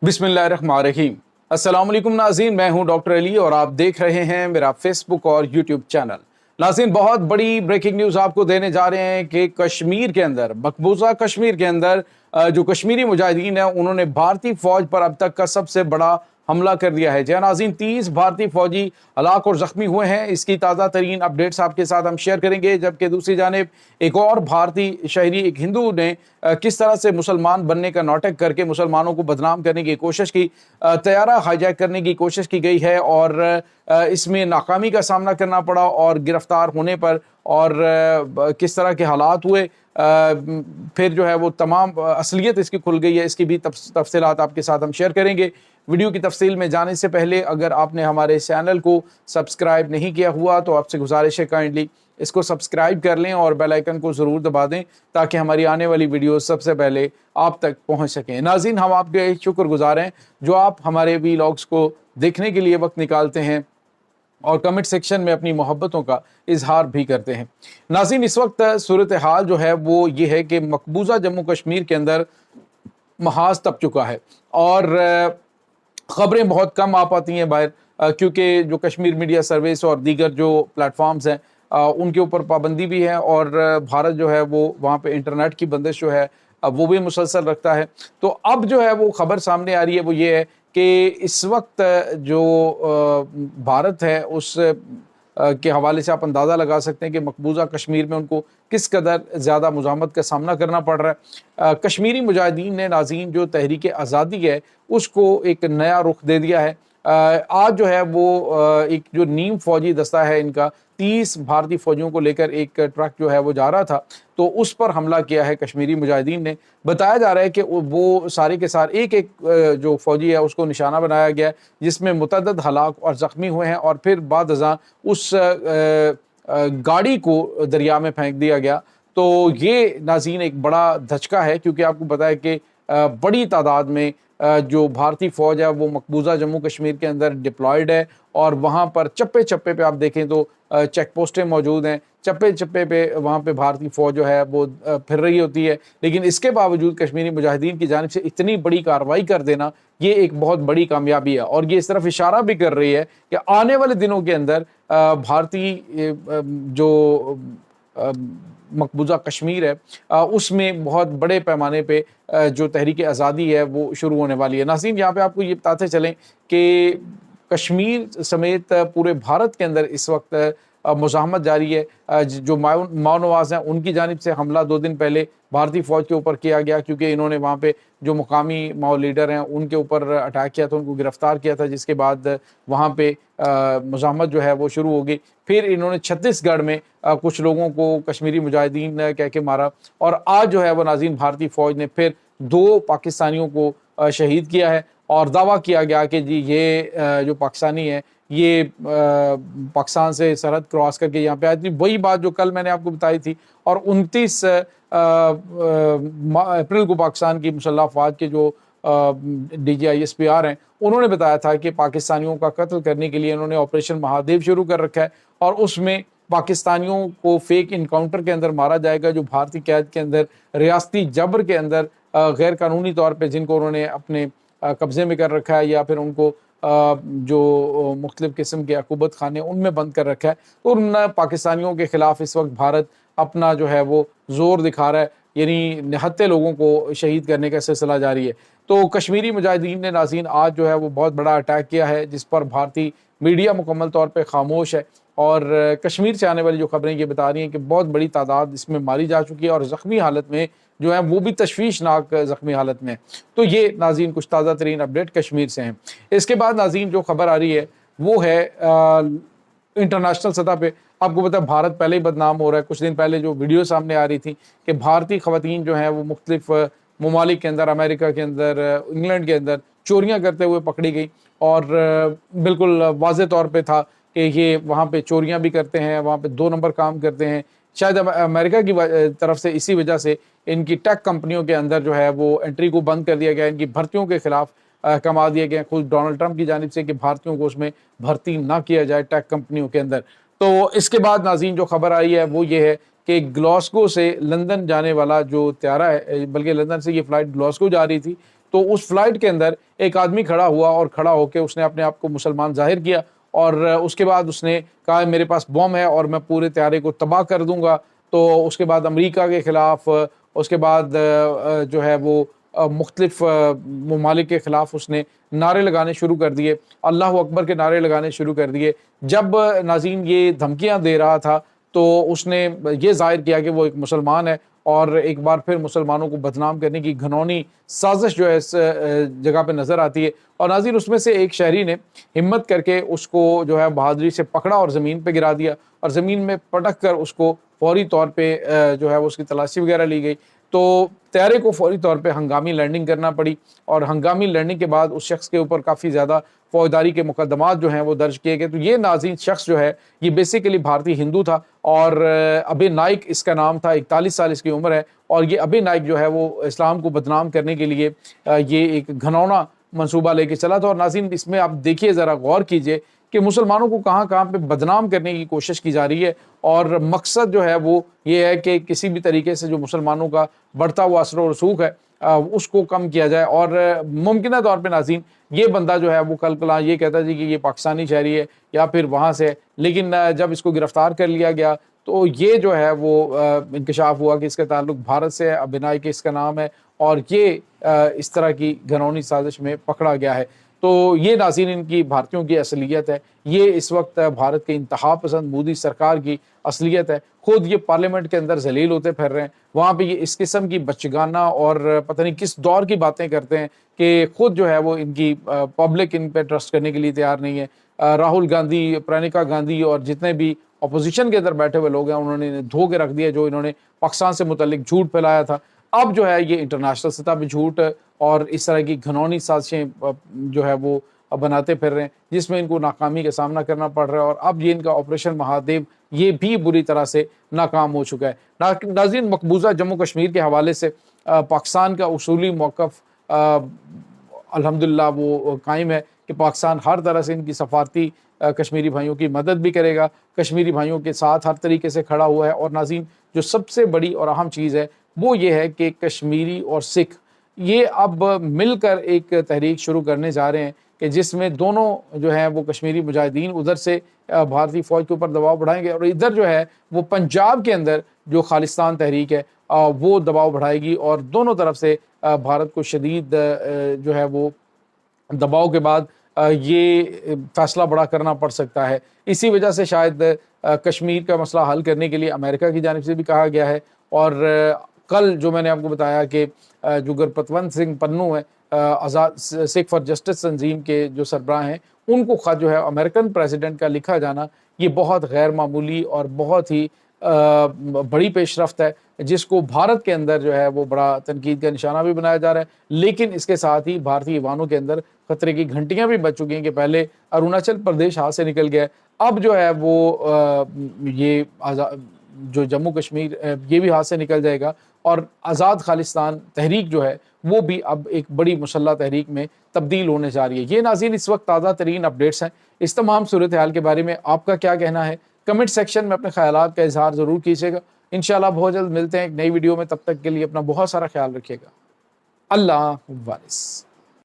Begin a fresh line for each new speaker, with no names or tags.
बिस्मिल्लाहिर्रहमानिर्रहीम। अस्सलाम वालेकुम नाज़रीन, मैं हूं डॉक्टर अली और आप देख रहे हैं मेरा फेसबुक और यूट्यूब चैनल। नाज़रीन, बहुत बड़ी ब्रेकिंग न्यूज़ आपको देने जा रहे हैं कि कश्मीर के अंदर, मकबूजा कश्मीर के अंदर जो कश्मीरी मुजाहिदीन हैं उन्होंने भारतीय फौज पर अब तक का सबसे बड़ा हमला कर दिया है। जी हाँ नाज़रीन, 30 भारतीय फौजी हलाक और ज़ख्मी हुए हैं। इसकी ताज़ा तरीन अपडेट्स आपके साथ हम शेयर करेंगे। जबकि दूसरी जानिब एक और भारतीय शहरी, एक हिंदू ने किस तरह से मुसलमान बनने का नाटक करके मुसलमानों को बदनाम करने की कोशिश की, तैयारा हाईजैक करने की कोशिश की गई है और इसमें नाकामी का सामना करना पड़ा और गिरफ्तार होने पर और किस तरह के हालात हुए, फिर जो है वो तमाम असलियत इसकी खुल गई है। इसकी भी तफसीलात आपके साथ हम शेयर करेंगे। वीडियो की तफसील में जाने से पहले अगर आपने हमारे चैनल को सब्सक्राइब नहीं किया हुआ तो आपसे गुजारिश है काइंडली इसको सब्सक्राइब कर लें और बेल आइकन को ज़रूर दबा दें ताकि हमारी आने वाली वीडियो सबसे पहले आप तक पहुंच सकें। नाज़रीन, हम आपके शुक्रगुजार हैं जो आप हमारे व्लॉग्स को देखने के लिए वक्त निकालते हैं और कमेंट सेक्शन में अपनी मोहब्बतों का इजहार भी करते हैं। नाज़रीन, इस वक्त सूरत हाल जो है वो ये है कि मकबूजा जम्मू कश्मीर के अंदर महाज तप चुका है और ख़बरें बहुत कम आ पाती हैं बाहर, क्योंकि जो कश्मीर मीडिया सर्विस और दीगर जो प्लेटफॉर्म्स हैं उनके ऊपर पाबंदी भी है और भारत जो है वो वहाँ पे इंटरनेट की बंदिश जो है वो भी मुसलसल रखता है। तो अब जो है वो खबर सामने आ रही है वो ये है कि इस वक्त जो भारत है उस के हवाले से आप अंदाज़ा लगा सकते हैं कि मकबूजा कश्मीर में उनको किस कदर ज़्यादा मुज़ाहमत का सामना करना पड़ रहा है। कश्मीरी मुजाहिदीन ने नाज़रीन जो तहरीक आज़ादी है उसको एक नया रुख दे दिया है। आज जो है वो एक जो नीम फौजी दस्ता है इनका 30 भारतीय फौजियों को लेकर एक ट्रक जो है वो जा रहा था, तो उस पर हमला किया है कश्मीरी मुजाहिदीन ने। बताया जा रहा है कि वो सारे के सारे एक जो फौजी है उसको निशाना बनाया गया है, जिसमें मुतअद्दिद हलाक और ज़ख्मी हुए हैं और फिर बाद अज़ां उस गाड़ी को दरिया में फेंक दिया गया। तो ये नाज़रीन एक बड़ा धचका है, क्योंकि आपको पता है कि बड़ी तादाद में जो भारतीय फ़ौज है वो मकबूजा जम्मू कश्मीर के अंदर डिप्लॉयड है और वहाँ पर चप्पे चप्पे पे आप देखें तो चेक पोस्टें मौजूद हैं। चप्पे चप्पे पे वहाँ पे भारतीय फ़ौज जो है वो फिर रही होती है, लेकिन इसके बावजूद कश्मीरी मुजाहिदीन की जानिब से इतनी बड़ी कार्रवाई कर देना ये एक बहुत बड़ी कामयाबी है और ये इस तरफ इशारा भी कर रही है कि आने वाले दिनों के अंदर भारतीय जो मकबूजा कश्मीर है उसमें बहुत बड़े पैमाने पे जो तहरीक आज़ादी है वो शुरू होने वाली है। नाज़रीन, यहाँ पे आपको ये बताते चलें कि कश्मीर समेत पूरे भारत के अंदर इस वक्त मुज़ाहमत जारी है। जो माओनवाज़ हैं उनकी जानिब से हमला 2 दिन पहले भारतीय फ़ौज के ऊपर किया गया, क्योंकि इन्होंने वहाँ पे जो मुकामी माओ लीडर हैं उनके ऊपर अटैक किया था, उनको गिरफ़्तार किया था, जिसके बाद वहाँ पे मुज़ाहमत जो है वो शुरू हो गई। फिर इन्होंने छत्तीसगढ़ में कुछ लोगों को कश्मीरी मुजाहिदीन कह के मारा और आज जो है वो नाज़रीन भारतीय फ़ौज ने फिर 2 पाकिस्तानियों को शहीद किया है और दावा किया गया कि जी ये जो पाकिस्तानी है ये पाकिस्तान से सरहद क्रॉस करके यहाँ पे आई थी। वही बात जो कल मैंने आपको बताई थी और 29 अप्रैल को पाकिस्तान की मुसल्लह अफ़वाज के जो DGISPR हैं उन्होंने बताया था कि पाकिस्तानियों का कत्ल करने के लिए उन्होंने ऑपरेशन महादेव शुरू कर रखा है और उसमें पाकिस्तानियों को फेक इनकाउंटर के अंदर मारा जाएगा, जो भारतीय कैद के अंदर रियासती जबर के अंदर गैर कानूनी तौर पर जिनको उन्होंने अपने कब्ज़े में कर रखा है या फिर उनको जो मुख्तलिफ़ किस्म के अक़ूबत खाने उनमें बंद कर रखा है। तो उन पाकिस्तानियों के ख़िलाफ़ इस वक्त भारत अपना जो है वो ज़ोर दिखा रहा है, यानी निहत्ते लोगों को शहीद करने का सिलसिला जारी है। तो कश्मीरी मुजाहिदीन ने नाज़रीन आज जो है वो बहुत बड़ा अटैक किया है, जिस पर भारतीय मीडिया मुकम्मल तौर पर खामोश है और कश्मीर से आने वाली जो खबरें ये बता रही हैं कि बहुत बड़ी तादाद इसमें मारी जा चुकी है और ज़ख्मी हालत में जो है वो भी तशवीशनाक ज़ख्मी हालत में। तो ये नाज़रीन कुछ ताज़ा तरीन अपडेट कश्मीर से हैं। इसके बाद नाज़रीन जो खबर आ रही है वो है इंटरनेशनल सतह पे। आपको पता है भारत पहले ही बदनाम हो रहा है। कुछ दिन पहले जो वीडियो सामने आ रही थी कि भारतीय ख़वातीन जो हैं वो मुख्तलिफ़ ममालिक के अंदर, अमेरिका के अंदर, इंग्लैंड के अंदर चोरियाँ करते हुए पकड़ी गई और बिल्कुल वाज़ेह तौर पर था कि ये वहाँ पे चोरियाँ भी करते हैं, वहाँ पे 2 नंबर काम करते हैं। शायद अमेरिका की तरफ से इसी वजह से इनकी टेक कंपनियों के अंदर जो है वो एंट्री को बंद कर दिया गया, इनकी भर्तियों के खिलाफ कमा दिए गए खुद डोनाल्ड ट्रंप की जानिब से कि भारतीयों को उसमें भर्ती ना किया जाए टेक कंपनियों के अंदर। तो इसके बाद नाज़रीन जो खबर आई है वो ये है कि ग्लासगो से लंदन जाने वाला जो त्यारा है, बल्कि लंदन से ये फ़्लाइट ग्लासगो जा रही थी, تو اس فلائٹ کے اندر ایک آدمی کھڑا ہوا اور کھڑا ہو کے اس نے اپنے آپ کو مسلمان ظاہر کیا، اور اس کے بعد اس نے کہا میرے پاس بم ہے اور میں پورے طیارے کو تباہ کر دوں گا۔ تو اس کے بعد امریکہ کے خلاف، اس کے بعد جو ہے وہ مختلف ممالک کے خلاف اس نے نعرے لگانے شروع کر دیے، اللہ اکبر کے نعرے لگانے شروع کر دیے۔ جب ناظرین یہ دھمکیاں دے رہا تھا تو اس نے یہ ظاہر کیا کہ وہ ایک مسلمان ہے، اور ایک بار پھر مسلمانوں کو بدنام کرنے کی گھنونی سازش جو ہے اس جگہ پہ نظر آتی ہے۔ اور ناظرین اس میں سے ایک شہری نے ہمت کر کے اس کو جو ہے بہادری سے پکڑا اور زمین پہ گرا دیا، اور زمین میں پٹک کر اس کو فوری طور پہ جو ہے وہ اس کی تلاشی وغیرہ لی گئی۔ تو طیارے کو فوری طور پہ ہنگامی لینڈنگ کرنا پڑی، اور ہنگامی لینڈنگ کے بعد اس شخص کے اوپر کافی زیادہ فوجداری کے مقدمات جو ہیں وہ درج کیے گئے۔ تو یہ ناظرین شخص جو ہے یہ بیسیکلی بھارتی ہندو تھا، اور ابے نائک اس کا نام تھا، 41 سال اس کی عمر ہے، اور یہ ابے نائک جو ہے وہ اسلام کو بدنام کرنے کے لیے یہ ایک گھنونا منصوبہ لے کے چلا تھا۔ اور ناظرین اس میں آپ دیکھیے، ذرا غور کیجئے کہ مسلمانوں کو کہاں کہاں پہ بدنام کرنے کی کوشش کی جا رہی ہے، اور مقصد جو ہے وہ یہ ہے کہ کسی بھی طریقے سے جو مسلمانوں کا بڑھتا ہوا اثر و رسوخ ہے اس کو کم کیا جائے۔ اور ممکنہ طور پہ ناظرین یہ بندہ جو ہے وہ کل کلا یہ کہتا جی کہ یہ پاکستانی شہری ہے یا پھر وہاں سے، لیکن جب اس کو گرفتار کر لیا گیا تو یہ جو ہے وہ انکشاف ہوا کہ اس کا تعلق بھارت سے ہے، ابے نائک اس کا نام ہے، اور یہ اس طرح کی گھنونی سازش میں پکڑا گیا ہے۔ تو یہ ناظرین ان کی بھارتیوں کی اصلیت ہے، یہ اس وقت بھارت کے انتہا پسند مودی سرکار کی اصلیت ہے۔ خود یہ پارلیمنٹ کے اندر ذلیل ہوتے پھر رہے ہیں، وہاں پہ یہ اس قسم کی بچگانہ اور پتہ نہیں کس دور کی باتیں کرتے ہیں کہ خود جو ہے وہ ان کی پبلک ان پہ ٹرسٹ کرنے کے لیے تیار نہیں ہے۔ راہل گاندھی، پرینکا گاندھی اور جتنے بھی اپوزیشن کے اندر بیٹھے ہوئے لوگ ہیں انہوں نے دھو کے رکھ دیا جو انہوں نے پاکستان سے متعلق جھوٹ پھیلایا تھا۔ اب جو ہے یہ انٹرنیشنل سطح پہ جھوٹ اور اس طرح کی گھنونی سازشیں جو ہے وہ بناتے پھر رہے ہیں، جس میں ان کو ناکامی کا سامنا کرنا پڑ رہا ہے، اور اب یہ ان کا آپریشن مہادیو یہ بھی بری طرح سے ناکام ہو چکا ہے۔ ناظرین مقبوضہ جموں کشمیر کے حوالے سے پاکستان کا اصولی موقف الحمدللہ وہ قائم ہے کہ پاکستان ہر طرح سے ان کی سفارتی کشمیری بھائیوں کی مدد بھی کرے گا، کشمیری بھائیوں کے ساتھ ہر طریقے سے کھڑا ہوا ہے۔ اور ناظرین جو سب سے بڑی اور اہم چیز ہے وہ یہ ہے کہ کشمیری اور سکھ یہ اب مل کر ایک تحریک شروع کرنے جا رہے ہیں کہ جس میں دونوں جو ہیں وہ کشمیری مجاہدین ادھر سے بھارتی فوج کے اوپر دباؤ بڑھائیں گے، اور ادھر جو ہے وہ پنجاب کے اندر جو خالصتان تحریک ہے وہ دباؤ بڑھائے گی، اور دونوں طرف سے بھارت کو شدید جو ہے وہ دباؤ کے بعد یہ فیصلہ بڑا کرنا پڑ سکتا ہے۔ اسی وجہ سے شاید کشمیر کا مسئلہ حل کرنے کے لیے امریکہ کی جانب سے بھی کہا گیا ہے، اور کل جو میں نے آپ کو بتایا کہ جو گرپتونت سنگھ پنو ہے آزاد سکھ فار جسٹس تنظیم کے جو سربراہ ہیں، ان کو خط جو ہے امریکن پریزیڈنٹ کا لکھا جانا یہ بہت غیر معمولی اور بہت ہی بڑی پیش رفت ہے، جس کو بھارت کے اندر جو ہے وہ بڑا تنقید کا نشانہ بھی بنایا جا رہا ہے۔ لیکن اس کے ساتھ ہی بھارتی ایوانوں کے اندر خطرے کی گھنٹیاں بھی بج چکی ہیں کہ پہلے اروناچل پردیش ہاتھ سے نکل گیا ہے، اب جو ہے وہ یہ جو جموں کشمیر یہ بھی ہاتھ سے نکل جائے گا، اور آزاد خالصتان تحریک جو ہے وہ بھی اب ایک بڑی مسلح تحریک میں تبدیل ہونے جا رہی ہے۔ یہ ناظرین اس وقت تازہ ترین اپڈیٹس ہیں۔ اس تمام صورتحال کے بارے میں آپ کا کیا کہنا ہے؟ کمنٹ سیکشن میں اپنے خیالات کا اظہار ضرور کیجیے گا۔ انشاءاللہ بہت جلد ملتے ہیں ایک نئی ویڈیو میں، تب تک کے لیے اپنا بہت سارا خیال رکھیے گا۔ اللہ حافظ۔